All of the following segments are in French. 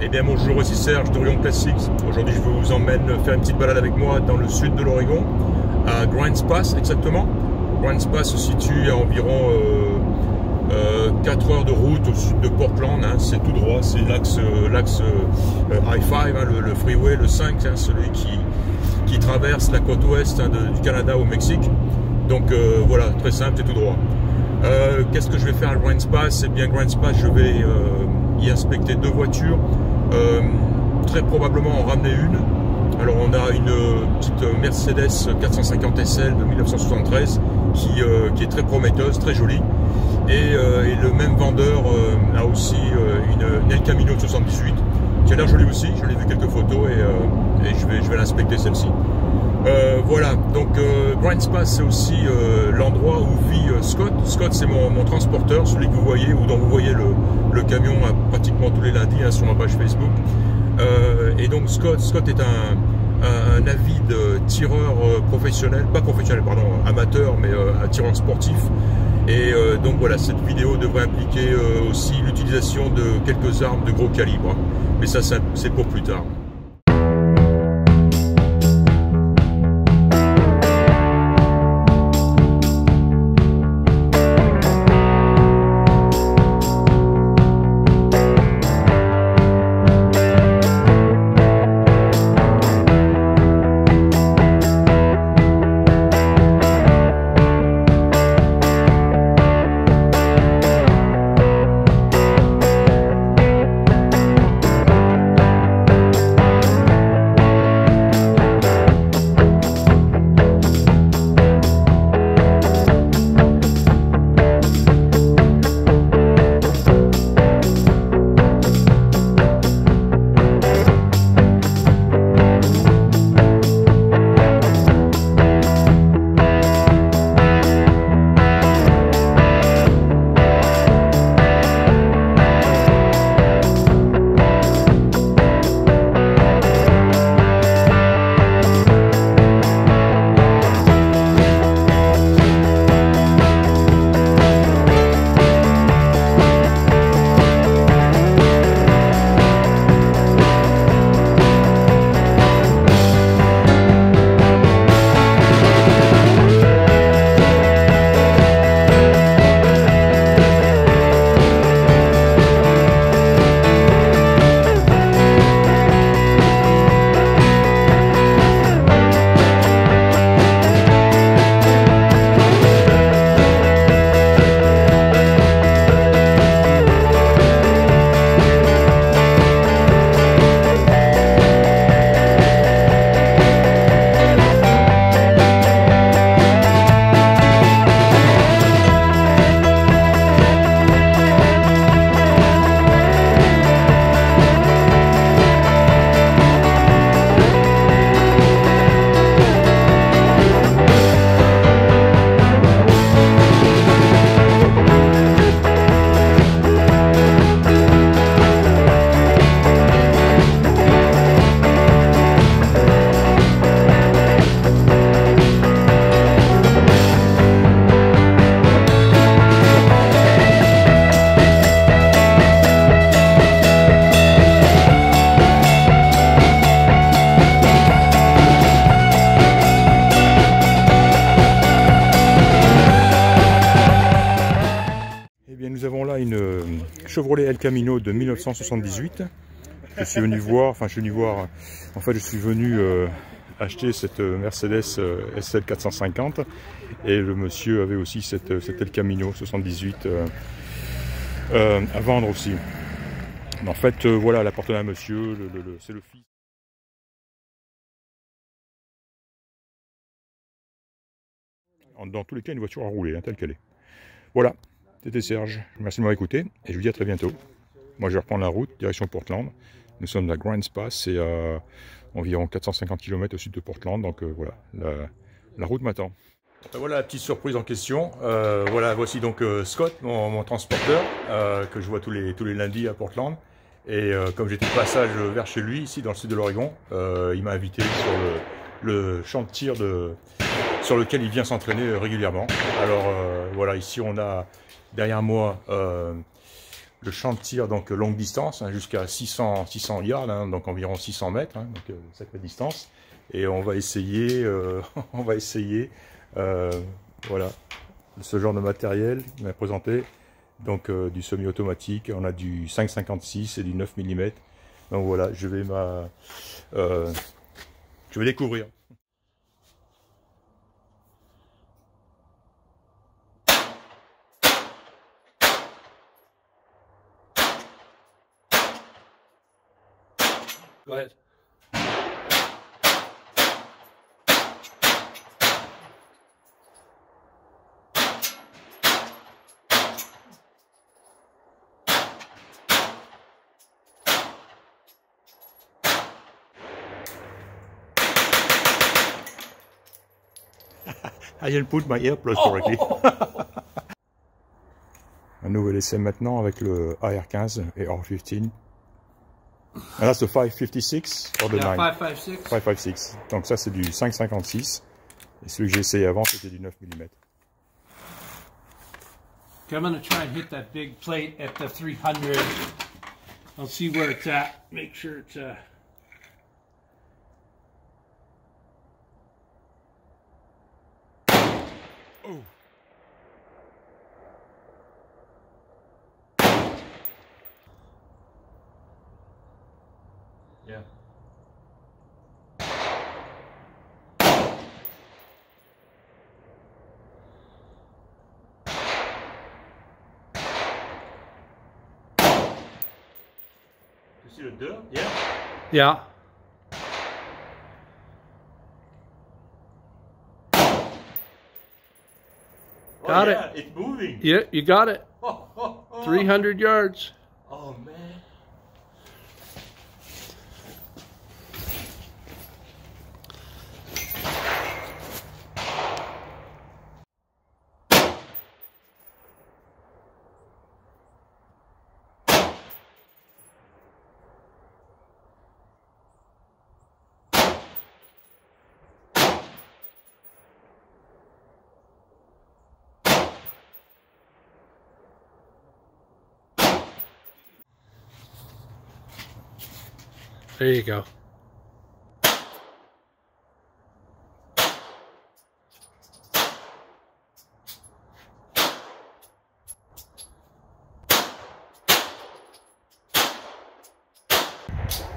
Eh bien bonjour, ici Serge d'Orion Classics. Aujourd'hui je vous emmène faire une petite balade avec moi dans le sud de l'Oregon, à Grants Pass exactement. Grants Pass se situe à environ 4 heures de route au sud de Portland, hein. C'est tout droit, c'est l'axe I-5, hein, le freeway, le 5, hein, celui qui traverse la côte ouest, hein, du Canada au Mexique. Donc voilà, très simple, c'est tout droit. Qu'est-ce que je vais faire à Grants Pass? Eh bien Grants Pass, je vais y inspecter 2 voitures, très probablement en ramener une. Alors on a une petite Mercedes 450 SL de 1973 qui est très prometteuse, très jolie. Et le même vendeur a aussi une El Camino de 78 qui a l'air jolie aussi. Je l'ai vu quelques photos et je vais l'inspecter celle-ci. Voilà, donc Grants Pass c'est aussi l'endroit où vit Scott. Scott c'est mon transporteur, celui que vous voyez ou dont vous voyez le camion pratiquement tous les lundis, hein, sur ma page Facebook. Et donc Scott est un avide tireur professionnel, pas professionnel pardon, amateur, mais un tireur sportif. Et donc voilà, cette vidéo devrait impliquer aussi l'utilisation de quelques armes de gros calibre, mais ça c'est pour plus tard. Nous avons là une Chevrolet El Camino de 1978. Je suis venu voir, je suis venu acheter cette Mercedes SL 450 et le monsieur avait aussi cette El Camino 78 à vendre aussi. En fait, voilà, elle appartenait à un monsieur, c'est le fils. Dans tous les cas, une voiture à rouler, hein, telle qu'elle est. Voilà. C'était Serge, merci de m'avoir écouté et je vous dis à très bientôt. Moi je vais reprendre la route, direction Portland. Nous sommes à Grants Pass, c'est à environ 450 km au sud de Portland, donc voilà, la route m'attend. Voilà la petite surprise en question. Voilà, voici donc Scott, mon transporteur, que je vois tous les lundis à Portland. Et comme j'étais de passage vers chez lui, ici dans le sud de l'Oregon, il m'a invité sur le champ de tir sur lequel il vient s'entraîner régulièrement. Alors voilà, ici on a derrière moi le champ de tir donc longue distance, hein, jusqu'à 600 yards, hein, donc environ 600 mètres, hein, donc sacrée distance. Et on va essayer, voilà, ce genre de matériel qui m'a présenté. Donc du semi-automatique, on a du 5,56 et du 9 mm. Donc voilà, je vais découvrir. Go ahead. I didn't put my earplugs correctly. Un nouvel essai maintenant avec le AR-15 et AR-15. And that's the 5.56 or the 9? 5.56. 5.56. Donc ça c'est du 5.56. Et celui que j'ai essayé avant c'était du 9 mm. Okay, I'm going to try and hit that big plate at the 300. I'll see where it's at. Make sure it's Oh. Yeah. You see the dirt? Yeah. yeah. Got yeah, it. It's moving. Yeah, you got it. 300 yards. Oh man. There you go.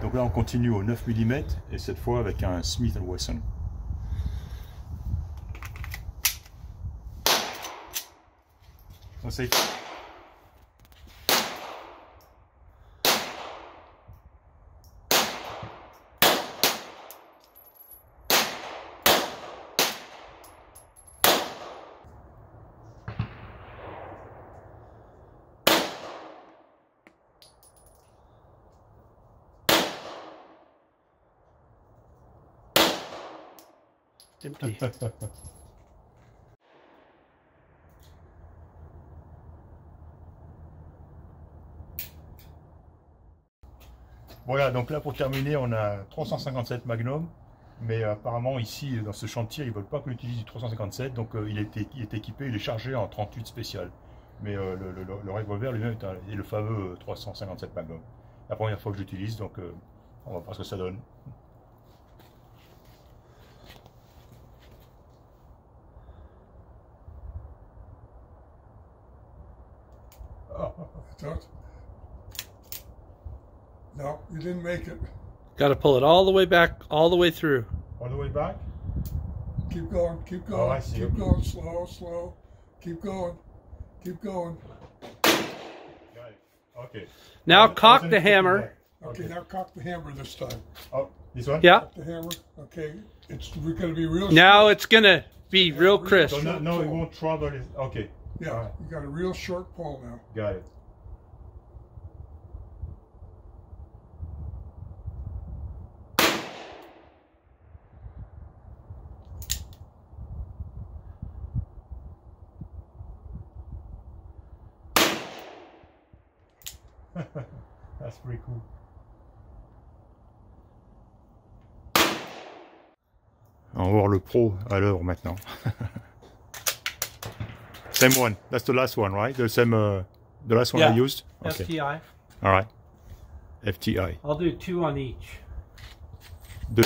Donc là on continue au 9 mm et cette fois avec un Smith & Wesson. On sait. Empty. Voilà, donc là pour terminer, on a 357 Magnum, mais apparemment ici dans ce chantier, ils ne veulent pas qu'on utilise du 357, donc il est équipé, il est chargé en 38 spécial. Mais le revolver lui-même est le fameux 357 Magnum. La première fois que j'utilise, donc on va voir ce que ça donne. No, you didn't make it. Got to pull it all the way back, all the way through. All the way back? Keep going, keep going, Oh, I see. keep going, slow, slow. Keep going, keep going. Got it. Okay. Now cock the hammer. Okay, now cock the hammer this time. Oh, this one? Yeah. Cock the hammer. Okay, we're going to be real. Now short. it's going to be real crisp. So no, it won't trouble it. Okay. Yeah, All right. you got a real short pull now. Got it. That's pretty cool. On va voir le pro à l'heure maintenant. Same one. That's the last one, right? The same The last one Yeah. I used? Okay. FTI. All right. FTI. I'll do 2 on each. Deux.